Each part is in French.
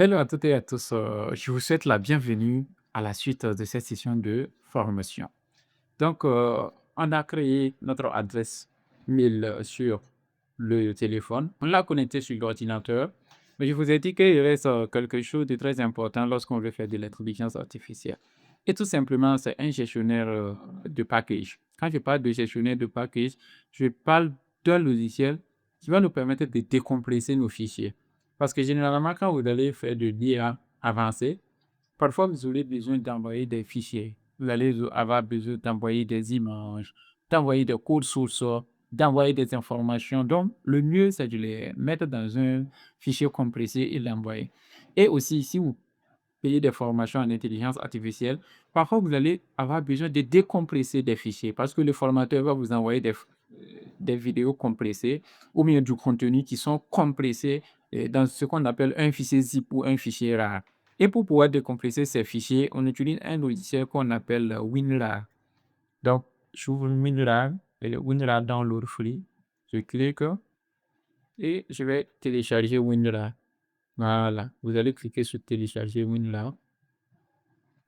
Hello à toutes et à tous. Je vous souhaite la bienvenue à la suite de cette session de formation. Donc, on a créé notre adresse mail sur le téléphone. On l'a connecté sur l'ordinateur. Mais je vous ai dit qu'il reste quelque chose de très important lorsqu'on veut faire de l'intelligence artificielle. Et tout simplement, c'est un gestionnaire de package. Quand je parle de gestionnaire de package, je parle d'un logiciel qui va nous permettre de décompresser nos fichiers. Parce que généralement, quand vous allez faire de l'IA avancée, parfois vous aurez besoin d'envoyer des fichiers. Vous allez avoir besoin d'envoyer des images, d'envoyer des codes sources, d'envoyer des informations. Donc, le mieux, c'est de les mettre dans un fichier compressé et l'envoyer. Et aussi, si vous payez des formations en intelligence artificielle, parfois vous allez avoir besoin de décompresser des fichiers parce que le formateur va vous envoyer des vidéos compressées ou bien du contenu qui sont compressés dans ce qu'on appelle un fichier zip ou un fichier RAR. Et pour pouvoir décompresser ces fichiers, on utilise un logiciel qu'on appelle WinRAR. Donc, j'ouvre WinRAR et le WinRAR Download Free. Je clique et je vais télécharger WinRAR. Voilà, vous allez cliquer sur télécharger WinRAR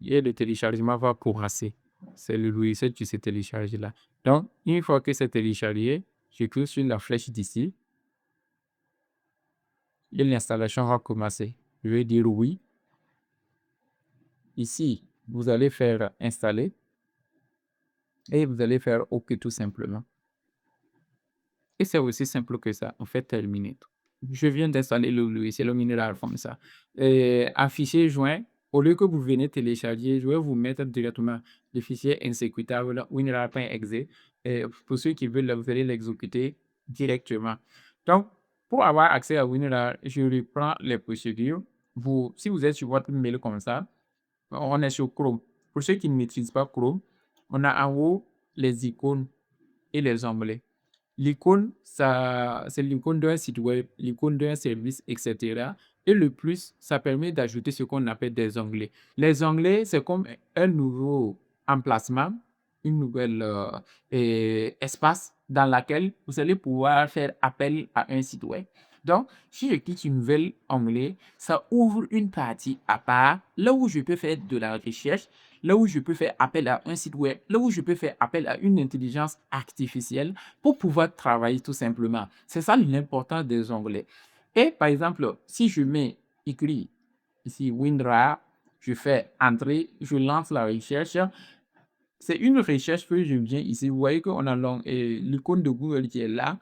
et le téléchargement va progresser. C'est le logiciel qui s'est téléchargé là. Donc, une fois que c'est téléchargé, je clique sur la flèche d'ici et l'installation va commencer. Je vais dire oui. Ici, vous allez faire installer et vous allez faire OK tout simplement. Et c'est aussi simple que ça. On fait terminer. Je viens d'installer le logiciel au minéral comme ça. Afficher joint, au lieu que vous venez télécharger, je vais vous mettre directement le fichier exécutable winrar.exe. Et pour ceux qui veulent, vous allez l'exécuter directement. Donc, pour avoir accès à WinRAR, je reprends les procédures. Si vous êtes sur votre mail comme ça, on est sur Chrome. Pour ceux qui ne maîtrisent pas Chrome, on a en haut les icônes et les onglets. L'icône, ça, c'est l'icône d'un site web, l'icône d'un service, etc. Et le plus, ça permet d'ajouter ce qu'on appelle des onglets. Les onglets, c'est comme un nouveau emplacement, une nouvelle espace dans laquelle vous allez pouvoir faire appel à un site web. Donc, si je clique sur nouvel onglet, ça ouvre une partie à part, là où je peux faire de la recherche, là où je peux faire appel à un site web, là où je peux faire appel à une intelligence artificielle pour pouvoir travailler tout simplement. C'est ça l'importance des onglets. Et par exemple, si je mets écrit ici WinRAR, je fais entrer, je lance la recherche. C'est une recherche que je viens ici. Vous voyez qu'on a l'icône de Google qui est là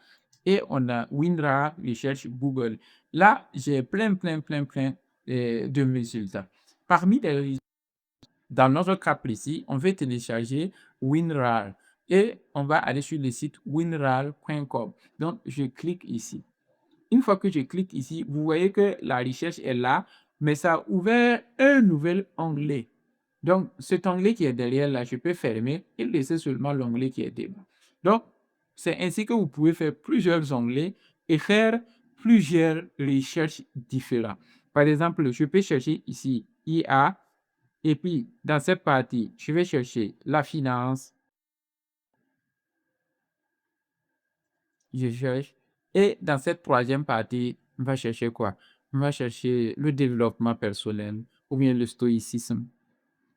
et on a WinRAR recherche Google. Là, j'ai plein de résultats. Parmi les résultats, dans notre cas précis, on veut télécharger WinRAR et on va aller sur le site winrar.com. Donc, je clique ici. Une fois que je clique ici, vous voyez que la recherche est là, mais ça a ouvert un nouvel onglet. Donc, cet onglet qui est derrière là, je peux fermer et laisser seulement l'onglet qui est devant. Donc, c'est ainsi que vous pouvez faire plusieurs onglets et faire plusieurs recherches différentes. Par exemple, je peux chercher ici IA et puis dans cette partie, je vais chercher la finance, je cherche. Et dans cette troisième partie, on va chercher quoi? On va chercher le développement personnel ou bien le stoïcisme.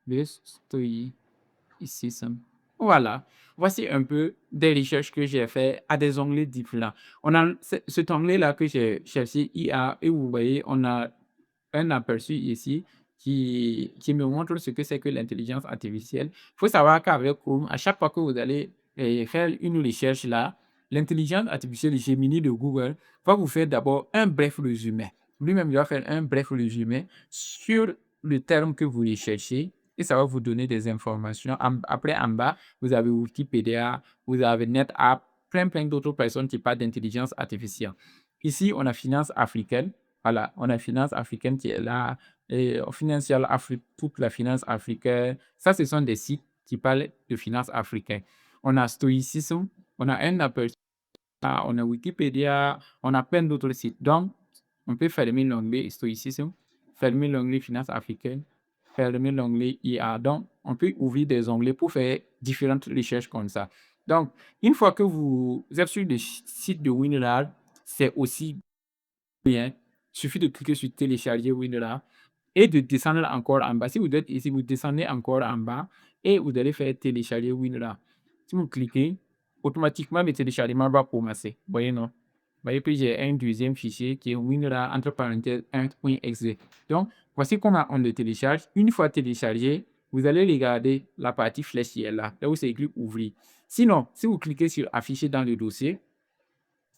Le stoïcisme. Voilà. Voici un peu des recherches que j'ai fait à des onglets différents. On a cet onglet-là que j'ai cherché IA et vous voyez, on a un aperçu ici qui me montre ce que c'est que l'intelligence artificielle. Il faut savoir qu'avec Chrome, à chaque fois que vous allez faire une recherche là, l'intelligence artificielle Gemini de Google va vous faire d'abord un bref résumé. Lui-même, il va faire un bref résumé sur le terme que vous recherchez et ça va vous donner des informations. Après, en bas, vous avez Wikipédia, vous avez NetApp, plein d'autres personnes qui parlent d'intelligence artificielle. Ici, on a Finance africaine. Voilà, on a Finance africaine qui est là. Et Financial Afrique, toute la finance africaine. Ça, ce sont des sites qui parlent de finance africaine. On a Stoicism, on a un aperçu, on a Wikipédia, on a plein d'autres sites. Donc, on peut fermer l'onglet Stoicism, fermer l'onglet finance africaine, fermer l'onglet IA. Donc, on peut ouvrir des onglets pour faire différentes recherches comme ça. Donc, une fois que vous êtes sur le site de WinRAR, c'est aussi bien Il suffit de cliquer sur télécharger WinRAR et de descendre encore en bas. Si vous êtes ici, vous descendez encore en bas et vous allez faire télécharger WinRAR. Si vous cliquez, automatiquement le téléchargement va commencer. Vous voyez, non? Vous voyez, puis j'ai un deuxième fichier qui est WinRAR entre parenthèses 1.exe. Donc, voici comment on le télécharge. Une fois téléchargé, vous allez regarder la partie flèche qui est là où c'est écrit ouvrir. Sinon, si vous cliquez sur afficher dans le dossier,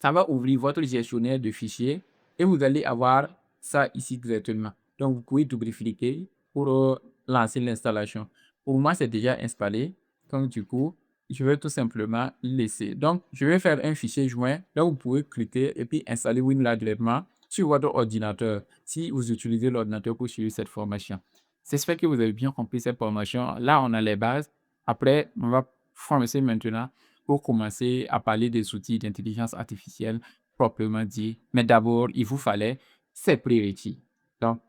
ça va ouvrir votre gestionnaire de fichiers et vous allez avoir ça ici directement. Donc, vous pouvez double-cliquer pour lancer l'installation. Pour moi, c'est déjà installé. Donc, du coup, je vais tout simplement laisser. Donc, je vais faire un fichier joint. Là, vous pouvez cliquer et puis installer WinRAR directement sur votre ordinateur si vous utilisez l'ordinateur pour suivre cette formation. J'espère que vous avez bien compris cette formation. Là, on a les bases. Après, on va commencer maintenant pour commencer à parler des outils d'intelligence artificielle proprement dit. Mais d'abord, il vous fallait ces prérequis. Donc,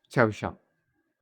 ciao, ciao.